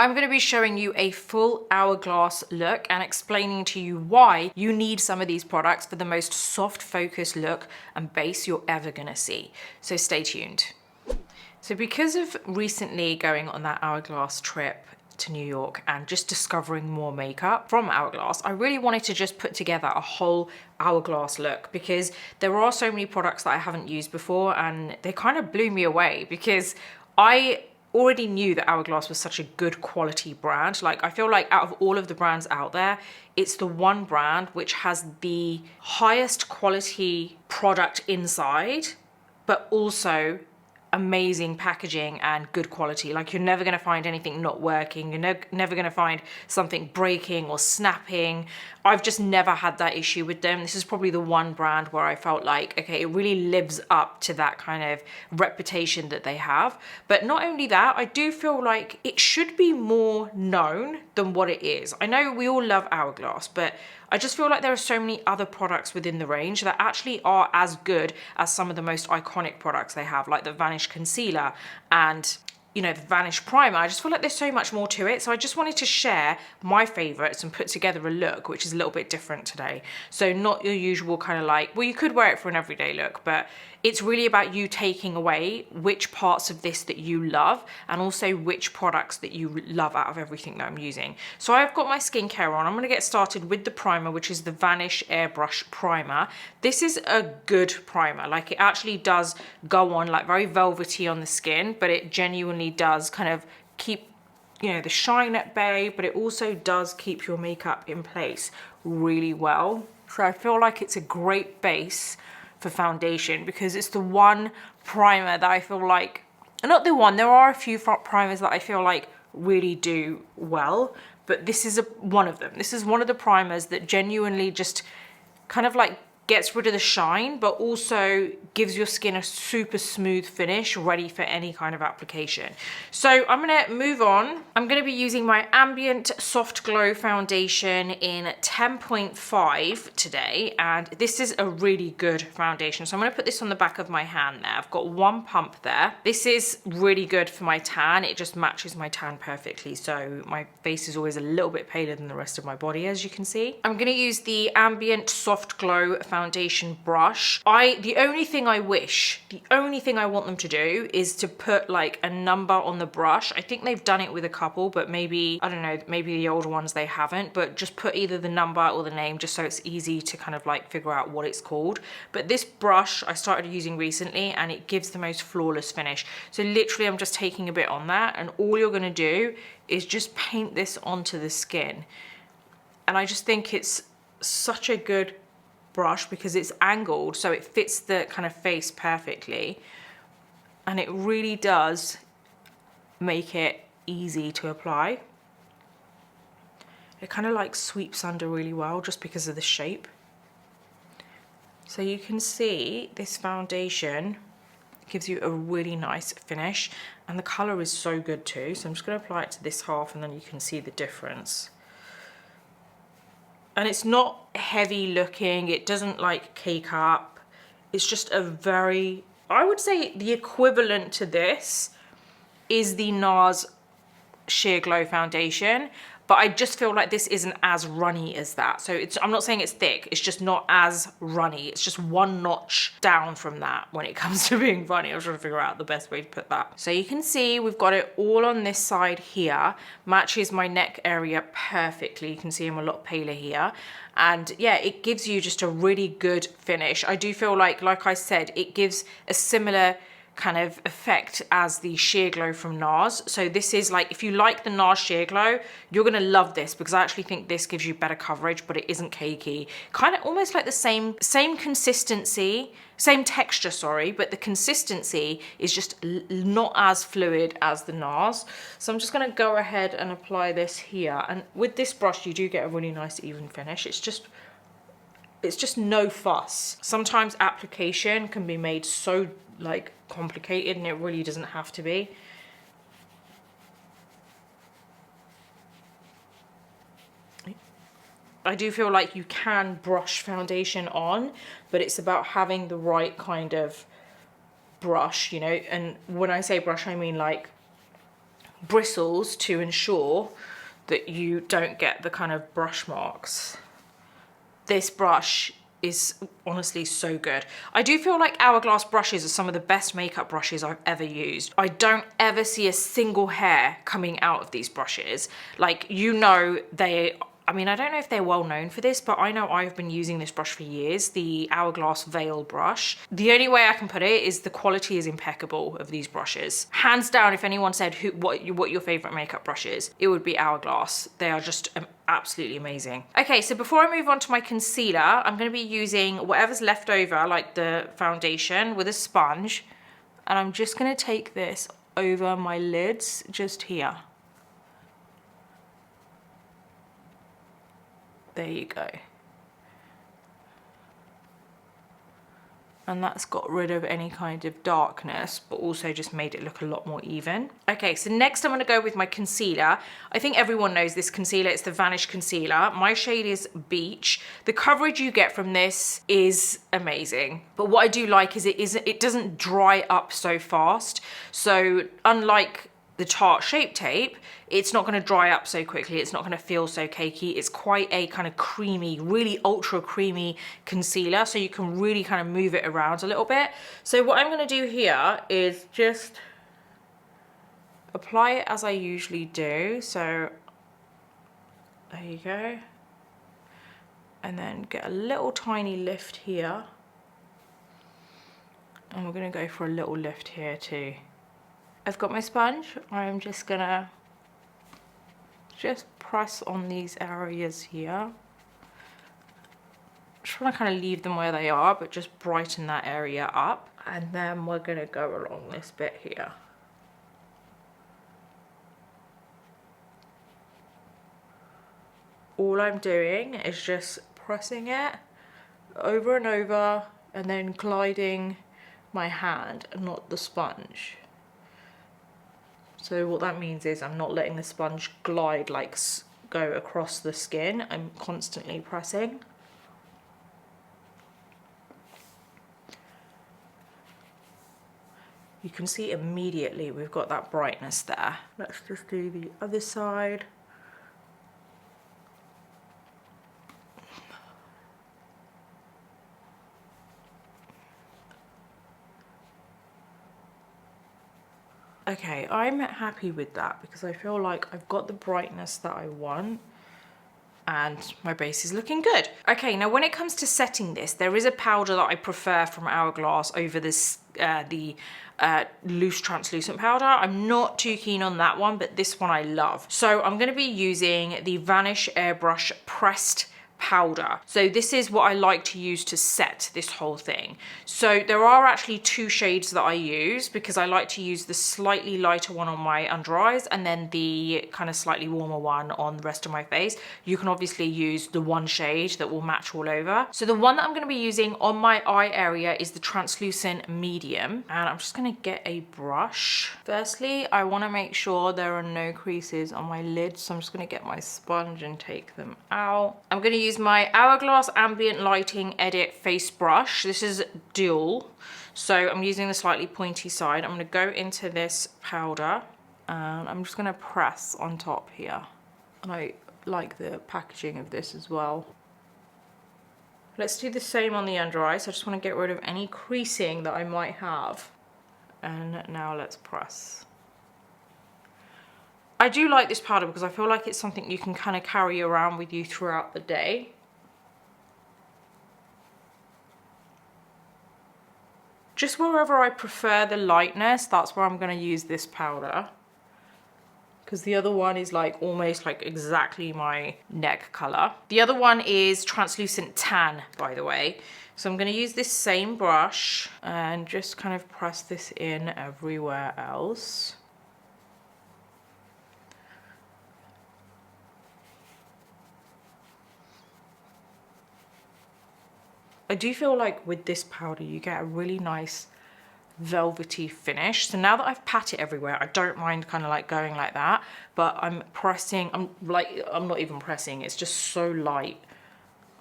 I'm going to be showing you a full Hourglass look and explaining to you why you need some of these products for the most soft focus look and base you're ever going to see. So stay tuned. So because of recently going on that Hourglass trip to New York and just discovering more makeup from Hourglass, I really wanted to just put together a whole Hourglass look because there are so many products that I haven't used before and they kind of blew me away because I already knew that Hourglass was such a good quality brand. Like, I feel like out of all of the brands out there, it's the one brand which has the highest quality product inside, but also amazing packaging and good quality. Like, you're never going to find anything not working. You're never going to find something breaking or snapping. I've just never had that issue with them. This is probably the one brand where I felt like, okay, it really lives up to that kind of reputation that they have. But not only that, I do feel like it should be more known than what it is. I know we all love Hourglass, but I just feel like there are so many other products within the range that actually are as good as some of the most iconic products they have, like the Vanish Concealer and, you know, the Vanish Primer. I just feel like there's so much more to it. So I just wanted to share my favorites and put together a look which is a little bit different today. So not your usual kind of like, well, you could wear it for an everyday look, but it's really about you taking away which parts of this that you love and also which products that you love out of everything that I'm using. So I've got my skincare on. I'm going to get started with the primer, which is the Vanish Airbrush Primer. This is a good primer. Like, it actually does go on like very velvety on the skin, but it genuinely does kind of keep, you know, the shine at bay, but it also does keep your makeup in place really well. So I feel like it's a great base for foundation because it's the one primer that I feel like, not the one, there are a few primers that I feel like really do well, but this is one of them. This is one of the primers that genuinely just kind of like gets rid of the shine, but also gives your skin a super smooth finish ready for any kind of application. So I'm gonna move on. I'm gonna be using my Ambient Soft Glow Foundation in 10.5 today, and this is a really good foundation. So I'm gonna put this on the back of my hand there. I've got one pump there. This is really good for my tan. It just matches my tan perfectly. So my face is always a little bit paler than the rest of my body, as you can see. I'm gonna use the Ambient Soft Glow foundation brush. The only thing I want them to do is to put like a number on the brush. I think they've done it with a couple, but maybe, I don't know, maybe the older ones they haven't, but just put either the number or the name just so it's easy to kind of like figure out what it's called. But this brush I started using recently and it gives the most flawless finish. So literally I'm just taking a bit on that, and all you're gonna do is just paint this onto the skin. And I just think it's such a good brush because it's angled so it fits the kind of face perfectly, and it really does make it easy to apply. It kind of like sweeps under really well just because of the shape. So you can see this foundation gives you a really nice finish, and the color is so good too. So I'm just going to apply it to this half and then you can see the difference. And it's not heavy looking, it doesn't like cake up. It's just a very, I would say the equivalent to this is the NARS Sheer Glow foundation, but I just feel like this isn't as runny as that. So I'm not saying it's thick, it's just not as runny. It's just one notch down from that when it comes to being runny. I was trying to figure out the best way to put that. So you can see we've got it all on this side here. Matches my neck area perfectly. You can see I'm a lot paler here. And yeah, it gives you just a really good finish. I do feel like I said, it gives a similar kind of effect as the Sheer Glow from NARS. So this is like, if you like the NARS Sheer Glow, you're gonna love this because I actually think this gives you better coverage, but it isn't cakey. Kind of almost like the same consistency, same texture, sorry, but the consistency is just not as fluid as the NARS. So I'm just gonna go ahead and apply this here. And with this brush, you do get a really nice even finish. It's just no fuss. Sometimes application can be made so like complicated and it really doesn't have to be. I do feel like you can brush foundation on, but it's about having the right kind of brush, you know. And when I say brush, I mean like bristles to ensure that you don't get the kind of brush marks. This brush is honestly so good. I do feel like Hourglass brushes are some of the best makeup brushes I've ever used. I don't ever see a single hair coming out of these brushes. Like, you know, I mean, I don't know if they're well known for this, but I know I've been using this brush for years, the Hourglass Veil brush. The only way I can put it is the quality is impeccable of these brushes. Hands down, if anyone said what your favorite makeup brush is, it would be Hourglass. They are just absolutely amazing. Okay, so before I move on to my concealer, I'm gonna be using whatever's left over, like the foundation, with a sponge. And I'm just gonna take this over my lids, just here. There you go. And that's got rid of any kind of darkness, but also just made it look a lot more even. Okay, so next I'm gonna go with my concealer. I think everyone knows this concealer, it's the Vanish Concealer. My shade is Beach. The coverage you get from this is amazing. But what I do like is it doesn't dry up so fast. So unlike the Tarte Shape Tape, it's not going to dry up so quickly, it's not going to feel so cakey. It's quite a kind of creamy, really ultra creamy concealer, so you can really kind of move it around a little bit. So what I'm going to do here is just apply it as I usually do. So there you go. And then get a little tiny lift here. And we're going to go for a little lift here too. I've got my sponge. I'm just gonna press on these areas here. Just want to kind of leave them where they are, but just brighten that area up. And then we're gonna go along this bit here. All I'm doing is just pressing it over and over and then gliding my hand and not the sponge. So what that means is I'm not letting the sponge glide, like go across the skin. I'm constantly pressing. You can see immediately we've got that brightness there. Let's just do the other side. Okay, I'm happy with that because I feel like I've got the brightness that I want and my base is looking good. Okay, now when it comes to setting this, there is a powder that I prefer from Hourglass over this the loose translucent powder. I'm not too keen on that one, but this one I love. So I'm going to be using the Vanish Airbrush Pressed powder. So this is what I like to use to set this whole thing. So there are actually two shades that I use because I like to use the slightly lighter one on my under eyes and then the kind of slightly warmer one on the rest of my face. You can obviously use the one shade that will match all over. So the one that I'm going to be using on my eye area is the translucent medium, and I'm just going to get a brush. Firstly, I want to make sure there are no creases on my lids, so I'm just going to get my sponge and take them out. I'm going to use my Hourglass Ambient Lighting Edit Face Brush. This is dual, so I'm using the slightly pointy side. I'm going to go into this powder and I'm just going to press on top here. And I like the packaging of this as well. Let's do the same on the under eye. So I just want to get rid of any creasing that I might have. And now let's press. I do like this powder because I feel like it's something you can kind of carry around with you throughout the day. Just wherever I prefer the lightness, that's where I'm going to use this powder. Because the other one is like almost like exactly my neck color. The other one is Translucent Tan, by the way. So I'm going to use this same brush and just kind of press this in everywhere else. I do feel like with this powder you get a really nice velvety finish. So now that I've pat it everywhere, I don't mind kind of like going like that, but I'm pressing, I'm not even pressing, it's just so light.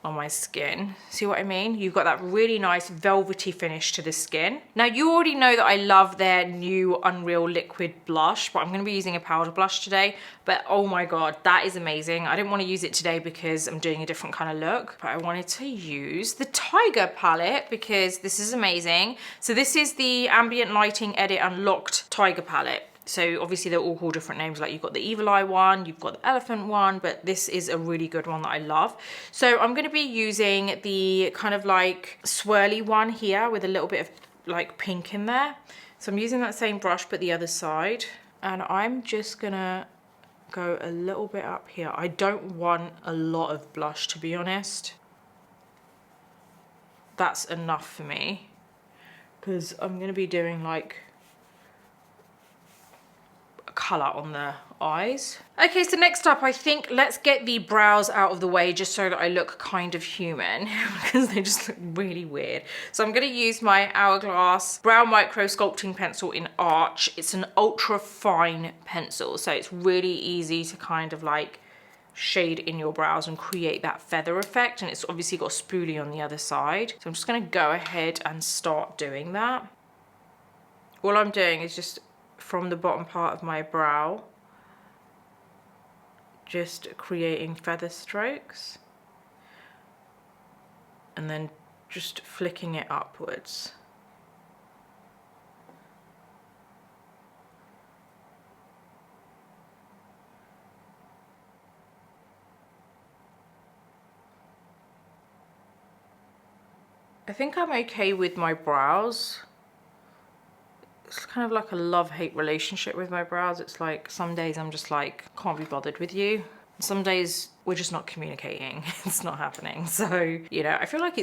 on my skin. See what I mean? You've got that really nice velvety finish to the skin. Now you already know that I love their new Unreal Liquid Blush, but I'm gonna be using a powder blush today. But oh my God, that is amazing. I didn't wanna use it today because I'm doing a different kind of look, but I wanted to use the Tiger palette because this is amazing. So this is the Ambient Lighting Edit Unlocked Tiger palette. So obviously they're all called different names, like you've got the Evil Eye one, you've got the Elephant one, but this is a really good one that I love. So I'm going to be using the kind of like swirly one here with a little bit of like pink in there. So I'm using that same brush but the other side, and I'm just gonna go a little bit up here. I don't want a lot of blush, to be honest. That's enough for me because I'm going to be doing like colour on the eyes. Okay, so next up, I think let's get the brows out of the way just so that I look kind of human because they just look really weird. So I'm going to use my Hourglass Brow Micro Sculpting Pencil in Arch. It's an ultra fine pencil, so it's really easy to kind of like shade in your brows and create that feather effect, and it's obviously got a spoolie on the other side. So I'm just going to go ahead and start doing that. All I'm doing is just from the bottom part of my brow, just creating feather strokes and then just flicking it upwards. I think I'm okay with my brows. It's kind of like a love-hate relationship with my brows. It's like some days I'm just like, can't be bothered with you. Some days we're just not communicating. It's not happening. So, you know, I feel like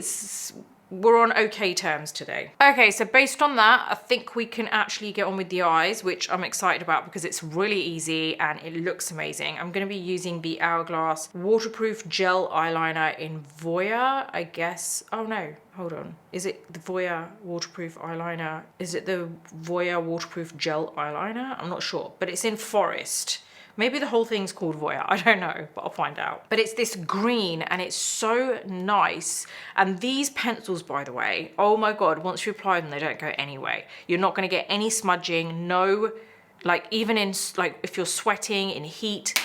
we're on okay terms today. Okay, so based on that, I think we can actually get on with the eyes, which I'm excited about because it's really easy and it looks amazing. I'm gonna be using the Hourglass Waterproof Gel Eyeliner in Voya, I guess. Oh no, hold on. Is it the Voya Waterproof Eyeliner? Is it the Voya Waterproof Gel Eyeliner? I'm not sure, but it's in Forest. Maybe the whole thing's called Voya, I don't know, but I'll find out. But it's this green and it's so nice. And these pencils, by the way, oh my God, once you apply them, they don't go anywhere. You're not gonna get any smudging, no, like even in, like if you're sweating in heat,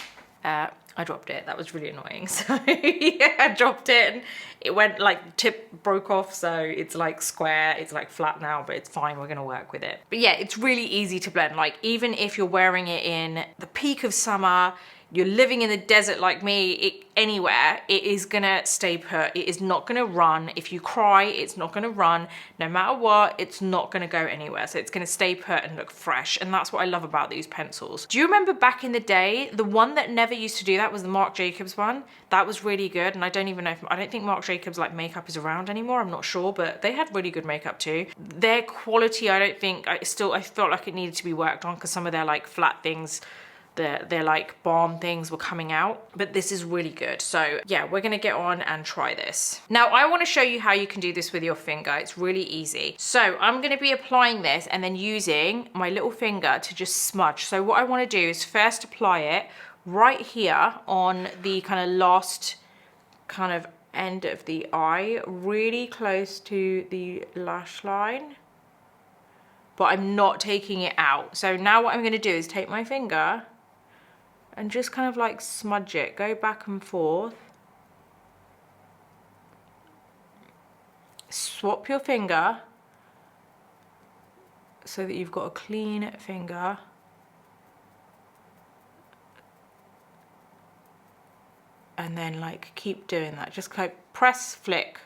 I dropped it, that was really annoying. So yeah, I dropped it and it went like, the tip broke off. So it's like square, it's like flat now, but it's fine, we're gonna work with it. But yeah, it's really easy to blend. Like even if you're wearing it in the peak of summer, you're living in the desert like me, anywhere, it is gonna stay put. It is not gonna run. If you cry, it's not gonna run. No matter what, it's not gonna go anywhere. So it's gonna stay put and look fresh. And that's what I love about these pencils. Do you remember back in the day, the one that never used to do that was the Marc Jacobs one? That was really good. And I don't even know if, I don't think Marc Jacobs like makeup is around anymore. I'm not sure, but they had really good makeup too. Their quality, I don't think, I felt like it needed to be worked on because some of their like flat things, their like balm things were coming out, but this is really good. So yeah, we're gonna get on and try this. Now I wanna show you how you can do this with your finger. It's really easy. So I'm gonna be applying this and then using my little finger to just smudge. So what I wanna do is first apply it right here on the kind of last kind of end of the eye, really close to the lash line, but I'm not taking it out. So now what I'm gonna do is take my finger and just kind of like smudge it, go back and forth. Swap your finger so that you've got a clean finger. And then like keep doing that, just like press, flick.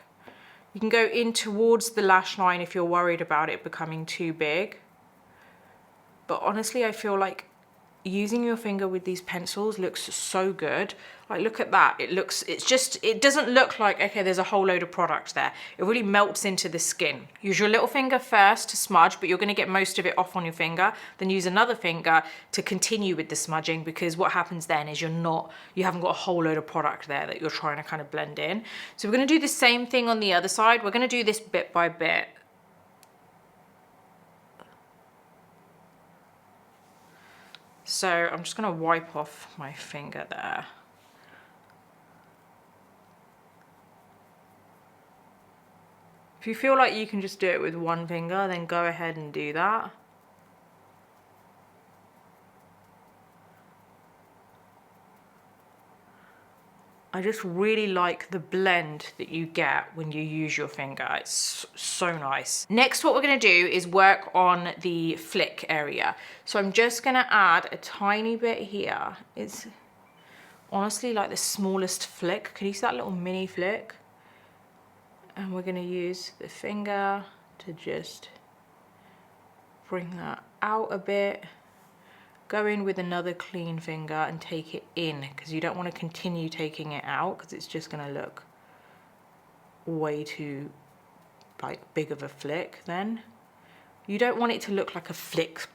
You can go in towards the lash line if you're worried about it becoming too big. But honestly, I feel like using your finger with these pencils looks so good. Like look at that, it doesn't look like, okay, there's a whole load of product there. It really melts into the skin. Use your little finger first to smudge, but you're gonna get most of it off on your finger. Then use another finger to continue with the smudging, because what happens then is you haven't got a whole load of product there that you're trying to kind of blend in. So we're gonna do the same thing on the other side. We're gonna do this bit by bit. So I'm just gonna wipe off my finger there. If you feel like you can just do it with one finger, then go ahead and do that. I just really like the blend that you get when you use your finger. It's so nice. Next, what we're gonna do is work on the flick area. So I'm just gonna add a tiny bit here. It's honestly like the smallest flick. Can you see that little mini flick? And we're gonna use the finger to just bring that out a bit. Go in with another clean finger and take it in, because you don't want to continue taking it out because it's just going to look way too like big of a flick then. You don't want it to look like a flick,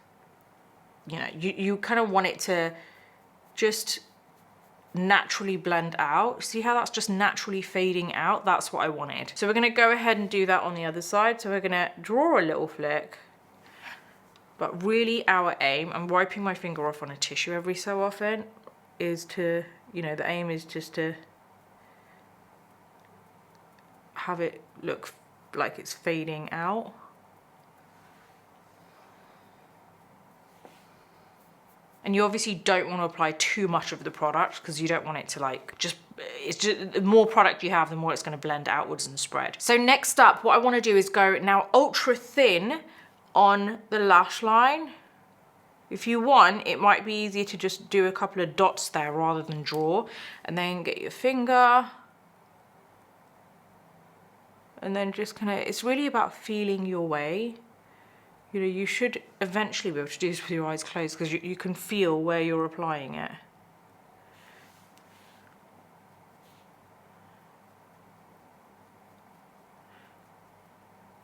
you know, you kind of want it to just naturally blend out. See how that's just naturally fading out? That's what I wanted. So we're going to go ahead and do that on the other side. So we're going to draw a little flick. But really our aim, I'm wiping my finger off on a tissue every so often, is to, you know, the aim is just to have it look like it's fading out. And you obviously don't want to apply too much of the product because you don't want it to like just, it's just, the more product you have, the more it's going to blend outwards and spread. So next up, what I want to do is go now ultra thin on the lash line. If you want, it might be easier to just do a couple of dots there rather than draw, and then get your finger and then just kind of, it's really about feeling your way. You know, you should eventually be able to do this with your eyes closed because you can feel where you're applying it.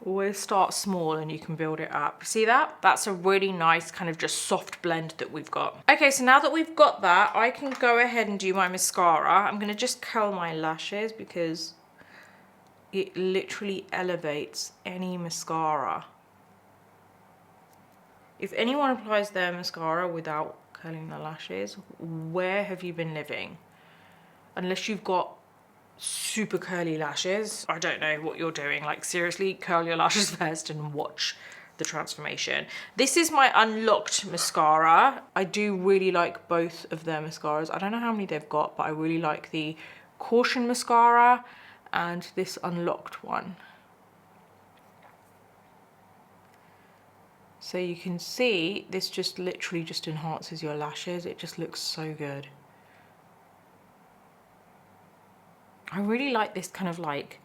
Always start small and you can build it up. See that? That's a really nice kind of just soft blend that we've got. Okay, so now that we've got that, I can go ahead and do my mascara. I'm gonna just curl my lashes because it literally elevates any mascara. If anyone applies their mascara without curling their lashes, where have you been living? Unless you've got super curly lashes, I don't know what you're doing. Like seriously, curl your lashes first and watch the transformation. This is my unlocked mascara. I do really like both of their mascaras. I don't know how many they've got, but I really like the Caution mascara and this unlocked one. So you can see this just literally just enhances your lashes. It just looks so good. I really like this kind of like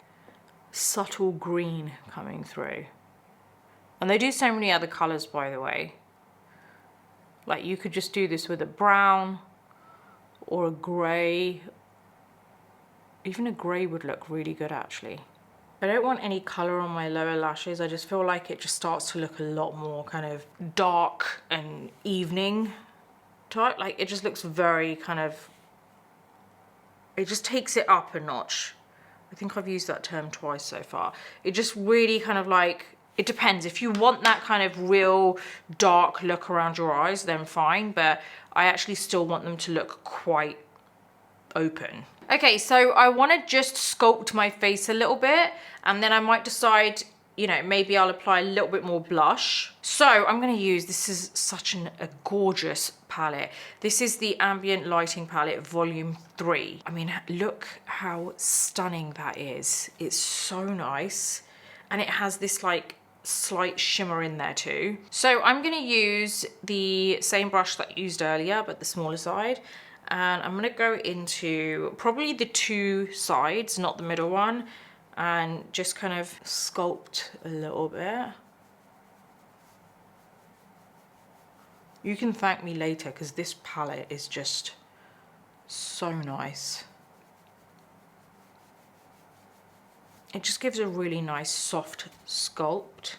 subtle green coming through. And they do so many other colors, by the way. Like you could just do this with a brown or a gray. Even a gray would look really good actually. I don't want any color on my lower lashes. I just feel like it just starts to look a lot more kind of dark and evening type. Like it just looks very kind of, it just takes it up a notch. I think I've used that term twice so far. It just really kind of like, it depends. If you want that kind of real dark look around your eyes, then fine. But I actually still want them to look quite open. Okay, so I want to just sculpt my face a little bit, and then I might decide, you know, maybe I'll apply a little bit more blush. So I'm going to use, this is such a gorgeous palette. This is the Ambient Lighting Palette Volume 3. I mean, look how stunning that is. It's so nice. And it has this like slight shimmer in there too. So I'm going to use the same brush that I used earlier, but the smaller side. And I'm going to go into probably the two sides, not the middle one, and just kind of sculpt a little bit. You can thank me later because this palette is just so nice. It just gives a really nice soft sculpt.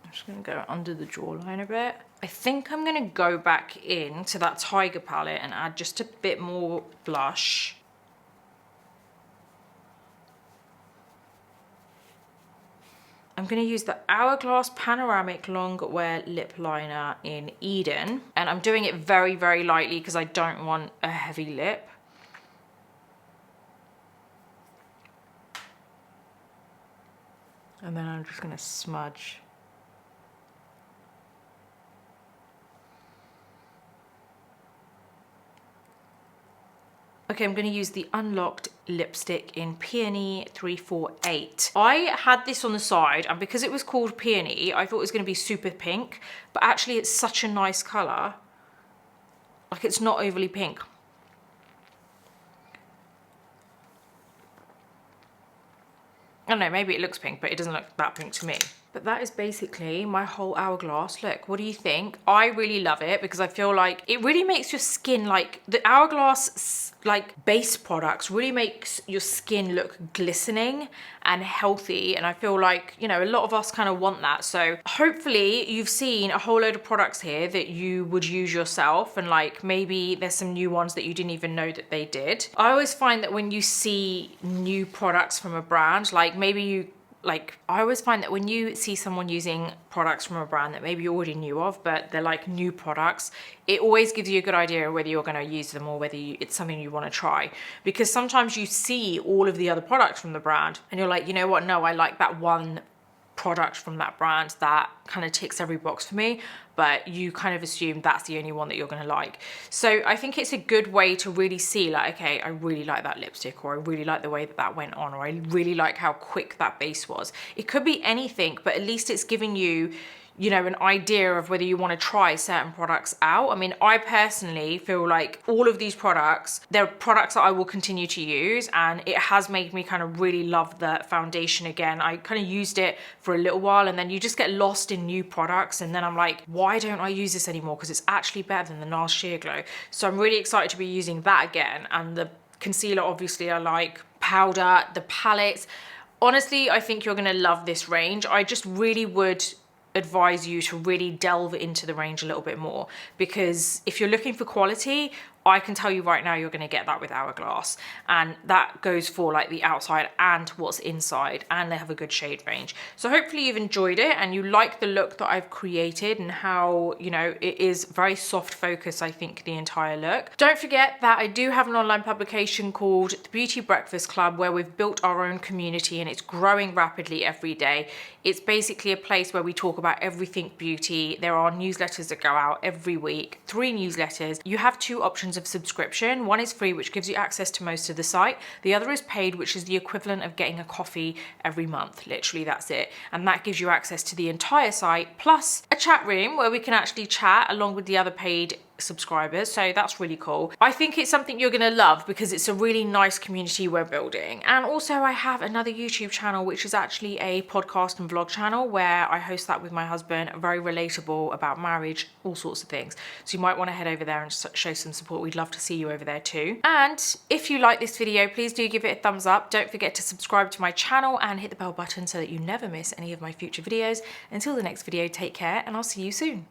I'm just going to go under the jawline a bit. I think I'm going to go back into that Tiger palette and add just a bit more blush. I'm going to use the Hourglass Panoramic Long Wear Lip Liner in Eden. And I'm doing it very, very lightly because I don't want a heavy lip. And then I'm just gonna smudge. Okay, I'm going to use the Unlocked lipstick in Peony 348. I had this on the side, and because it was called Peony, I thought it was going to be super pink, but actually it's such a nice colour. Like, it's not overly pink. I don't know, maybe it looks pink, but it doesn't look that pink to me. But that is basically my whole Hourglass look. What do you think? I really love it because I feel like it really makes your skin, like the Hourglass like base products really makes your skin look glistening and healthy, and I feel like, you know, a lot of us kind of want that. So hopefully you've seen a whole load of products here that you would use yourself, and like maybe there's some new ones that you didn't even know that they did. I always find that when you see new products from a brand, like maybe you I always find that when you see someone using products from a brand that maybe you already knew of, but they're like new products, it always gives you a good idea of whether you're going to use them or whether it's something you want to try. Because sometimes you see all of the other products from the brand and you're like, you know what, no, I like that one product from that brand that kind of ticks every box for me, but you kind of assume that's the only one that you're going to like. So I think it's a good way to really see, like, okay, I really like that lipstick, or I really like the way that that went on, or I really like how quick that base was. It could be anything, but at least it's giving you, you know, an idea of whether you want to try certain products out. I mean, I personally feel like all of these products, they're products that I will continue to use, and it has made me kind of really love the foundation again. I kind of used it for a little while and then you just get lost in new products, and then I'm like, why don't I use this anymore? Because it's actually better than the NARS Sheer Glow. So I'm really excited to be using that again. And the concealer, obviously I like, powder, the palettes. Honestly, I think you're gonna love this range. I just really would advise you to really delve into the range a little bit more, because if you're looking for quality, I can tell you right now you're going to get that with Hourglass, and that goes for like the outside and what's inside, and they have a good shade range. So hopefully you've enjoyed it and you like the look that I've created and how, you know, it is very soft focus, I think, the entire look. Don't forget that I do have an online publication called The Beauty Breakfast Club, where we've built our own community and it's growing rapidly every day. It's basically a place where we talk about everything beauty. There are newsletters that go out every week, 3 newsletters. You have 2 options of subscription. One is free, which gives you access to most of the site. The other is paid, which is the equivalent of getting a coffee every month. Literally, that's it. And that gives you access to the entire site, plus a chat room where we can actually chat along with the other paid subscribers. So that's really cool. I think it's something you're gonna love because it's a really nice community we're building. And also I have another YouTube channel, which is actually a podcast and vlog channel where I host that with my husband. Very relatable, about marriage, all sorts of things. So you might want to head over there and show some support. We'd love to see you over there too. And if you like this video, please do give it a thumbs up. Don't forget to subscribe to my channel and hit the bell button so that you never miss any of my future videos. Until the next video, take care and I'll see you soon.